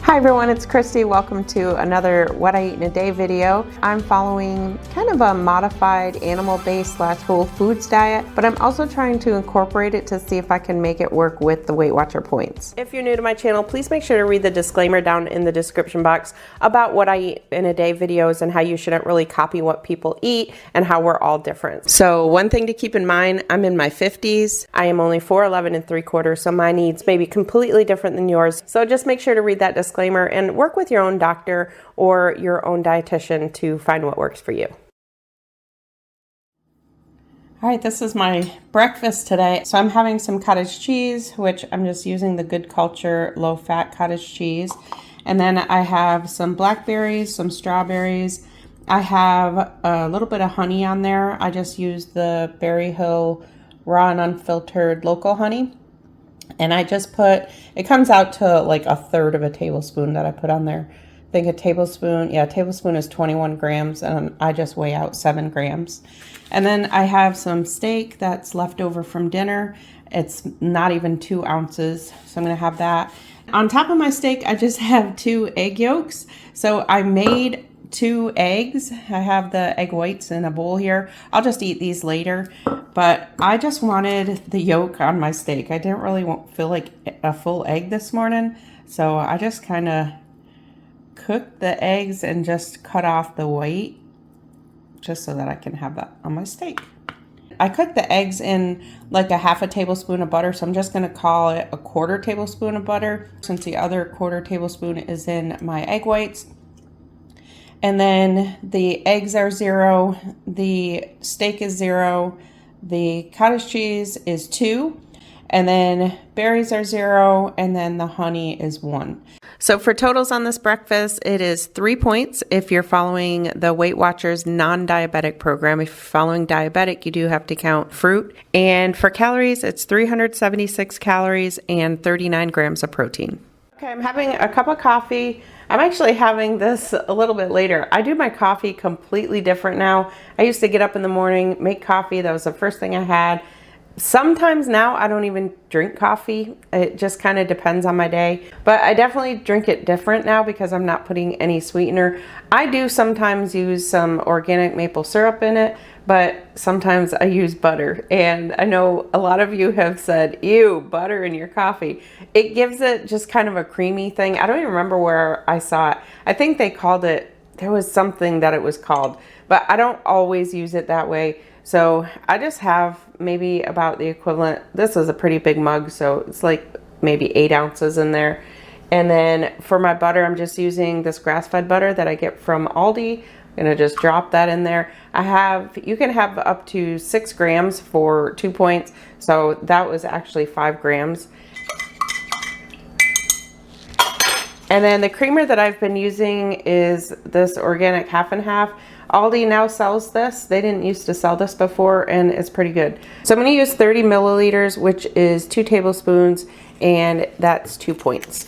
Hi everyone, it's Kristi. Welcome to another What I Eat in a Day video. I'm following kind of a modified animal-based / whole foods diet, but I'm also trying to incorporate it to see if I can make it work with the Weight Watcher points. If you're new to my channel, please make sure to read the disclaimer down in the description box about What I Eat in a Day videos and how you shouldn't really copy what people eat and how we're all different. So one thing to keep in mind, I'm in my 50s. I am only 4'11 3/4, so my needs may be completely different than yours. So just make sure to read that disclaimer and work with your own doctor or your own dietitian to find what works for you. All right, this is my breakfast today. So I'm having some cottage cheese, which I'm just using the Good Culture low-fat cottage cheese. And then I have some blackberries, some strawberries. I have a little bit of honey on there. I just used the Berry Hill raw and unfiltered local honey. And I just put, it comes out to like 1/3 of a tablespoon that I put on there. I think a tablespoon is 21 grams and I just weigh out 7 grams. And then I have some steak that's left over from dinner. It's not even 2 ounces, so I'm gonna have that. On top of my steak, I just have 2 egg yolks. So I made 2 eggs. I have the egg whites in a bowl here. I'll just eat these later, but I just wanted the yolk on my steak. I didn't really feel like a full egg this morning, so I just kind of cooked the eggs and just cut off the white just so that I can have that on my steak. I cooked the eggs in like a 1/2 tablespoon of butter, so I'm just going to call it a 1/4 tablespoon of butter since the other 1/4 tablespoon is in my egg whites. And then the eggs are 0, the steak is 0, the cottage cheese is 2, and then berries are 0, and then the honey is 1. So for totals on this breakfast, it is 3 points if you're following the Weight Watchers non-diabetic program. If you're following diabetic, you do have to count fruit. And for calories, it's 376 calories and 39 grams of protein. Okay, I'm having a cup of coffee. I'm actually having this a little bit later. I do my coffee completely different now. I used to get up in the morning, make coffee. That was the first thing I had. Sometimes now I don't even drink coffee. It just kind of depends on my day. But I definitely drink it different now because I'm not putting any sweetener. I do sometimes use some organic maple syrup in it, but sometimes I use butter. And I know a lot of you have said, ew, butter in your coffee. It gives it just kind of a creamy thing. I don't even remember where I saw it. I think they called it, there was something that it was called, but I don't always use it that way. So I just have maybe about the equivalent. This is a pretty big mug, so it's like maybe 8 ounces in there. And then for my butter, I'm just using this grass-fed butter that I get from Aldi. I'm gonna just drop that in there. You can have up to 6 grams for 2 points. So that was actually 5 grams. And then the creamer that I've been using is this organic 50/50. Aldi now sells this. They didn't used to sell this before, and it's pretty good. So I'm gonna use 30 milliliters, which is 2 tablespoons, and that's 2 points.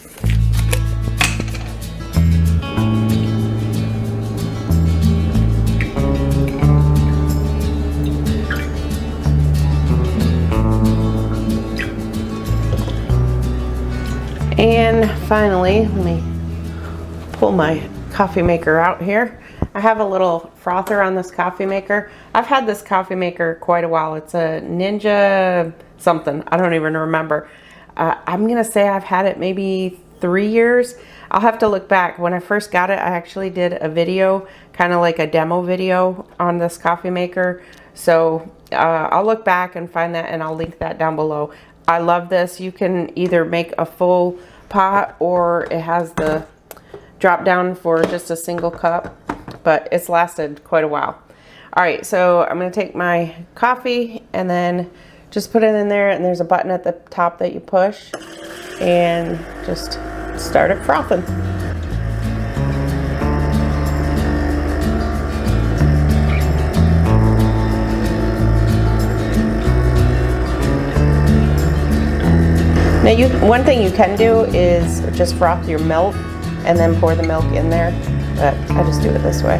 And finally, let me pull my coffee maker out here. I have a little frother on this coffee maker. I've had this coffee maker quite a while. It's a Ninja something. I don't even remember. I'm gonna say I've had it maybe 3 years. I'll have to look back. When I first got it, I actually did a video, kind of like a demo video on this coffee maker. So I'll look back and find that, and I'll link that down below. I love this. You can either make a full pot or it has the drop down for just a single cup, but it's lasted quite a while. All right, so I'm gonna take my coffee and then just put it in there, and there's a button at the top that you push and just start it frothing. Now one thing you can do is just froth your milk and then pour the milk in there, but I just do it this way.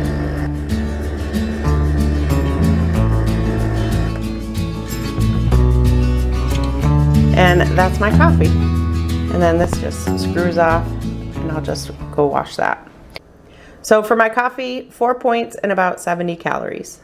And that's my coffee. And then this just screws off and I'll just go wash that. So for my coffee, 4 points and about 70 calories.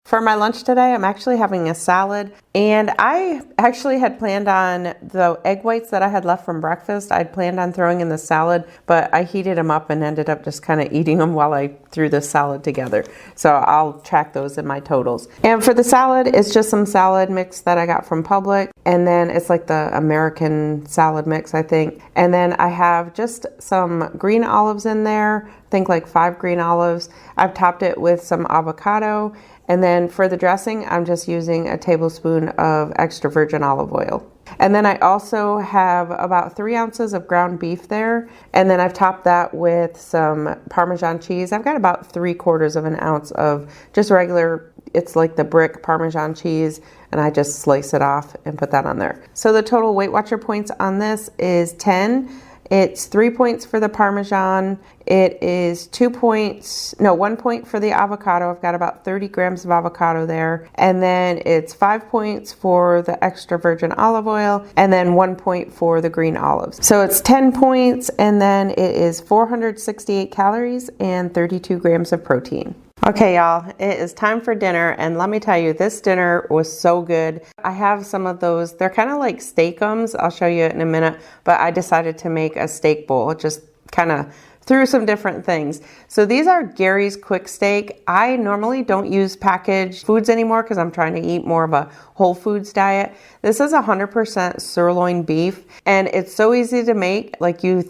For my lunch today, I'm actually having a salad, and I actually had planned on the egg whites that I had left from breakfast. I'd planned on throwing in the salad, but I heated them up and ended up just kind of eating them while I threw the salad together. So I'll track those in my totals. And for the salad, it's just some salad mix that I got from Publix, and then it's like the American salad mix, I think. And then I have just some green olives in there, I think like 5 green olives. I've topped it with some avocado. And then for the dressing, I'm just using a tablespoon of extra virgin olive oil. And then I also have about 3 ounces of ground beef there. And then I've topped that with some Parmesan cheese. I've got about 3/4 of an ounce of just regular, it's like the brick Parmesan cheese. And I just slice it off and put that on there. So the total Weight Watcher points on this is 10. It's 3 points for the Parmesan. It is 1 point for the avocado. I've got about 30 grams of avocado there. And then it's 5 points for the extra virgin olive oil, and then 1 point for the green olives. So it's 10 points, and then it is 468 calories and 32 grams of protein. Okay, y'all, it is time for dinner, and let me tell you, this dinner was so good. I have some of those, they're kind of like steakums. I'll show you in a minute, but I decided to make a steak bowl. It just kind of through some different things. So these are Gary's Quick Steak. I normally don't use packaged foods anymore because I'm trying to eat more of a whole foods diet. This is 100% sirloin beef, and it's so easy to make. Like you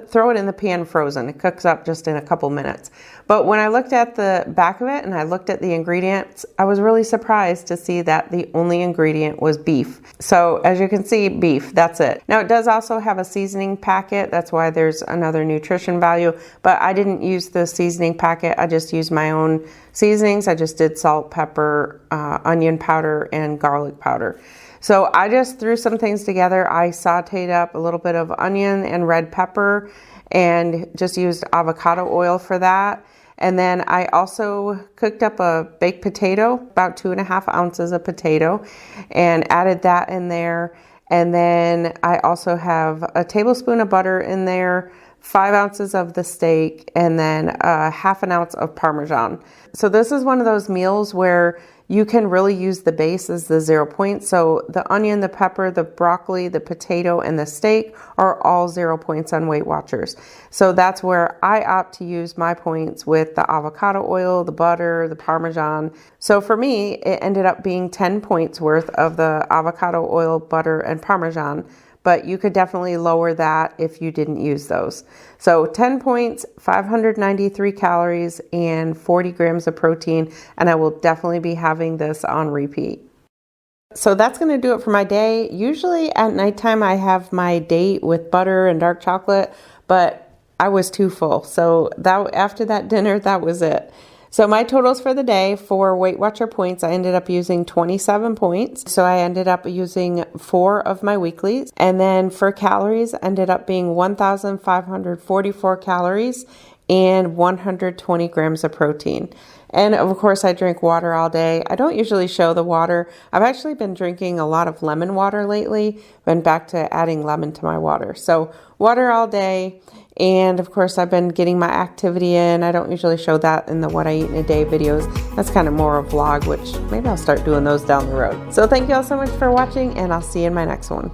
throw it in the pan frozen. It cooks up just in a couple minutes. But when I looked at the back of it and I looked at the ingredients, I was really surprised to see that the only ingredient was beef. So as you can see, beef, that's it. Now it does also have a seasoning packet. That's why there's another nutrition value, but I didn't use the seasoning packet. I just used my own seasonings. I just did salt, pepper, onion powder, and garlic powder. So I just threw some things together. I sauteed up a little bit of onion and red pepper and just used avocado oil for that. And then I also cooked up a baked potato, about 2.5 ounces of potato, and added that in there. And then I also have a tablespoon of butter in there, 5 ounces of the steak, and then 1/2 ounce of Parmesan. So this is one of those meals where you can really use the base as the 0 points. So the onion, the pepper, the broccoli, the potato, and the steak are all 0 points on Weight Watchers. So that's where I opt to use my points with the avocado oil, the butter, the Parmesan. So for me, it ended up being 10 points worth of the avocado oil, butter, and Parmesan. But you could definitely lower that if you didn't use those. So 10 points, 593 calories, and 40 grams of protein, and I will definitely be having this on repeat. So that's going to do it for my day. Usually at nighttime I have my date with butter and dark chocolate, but I was too full. So after that dinner, that was it. So my totals for the day for Weight Watcher points, I ended up using 27 points. So I ended up using 4 of my weeklies. And then for calories, ended up being 1,544 calories and 120 grams of protein. And of course, I drink water all day. I don't usually show the water. I've actually been drinking a lot of lemon water lately. Been back to adding lemon to my water. So water all day. And of course, I've been getting my activity in. I don't usually show that in the what I eat in a day videos. That's kind of more a vlog, which maybe I'll start doing those down the road. So thank you all so much for watching, and I'll see you in my next one.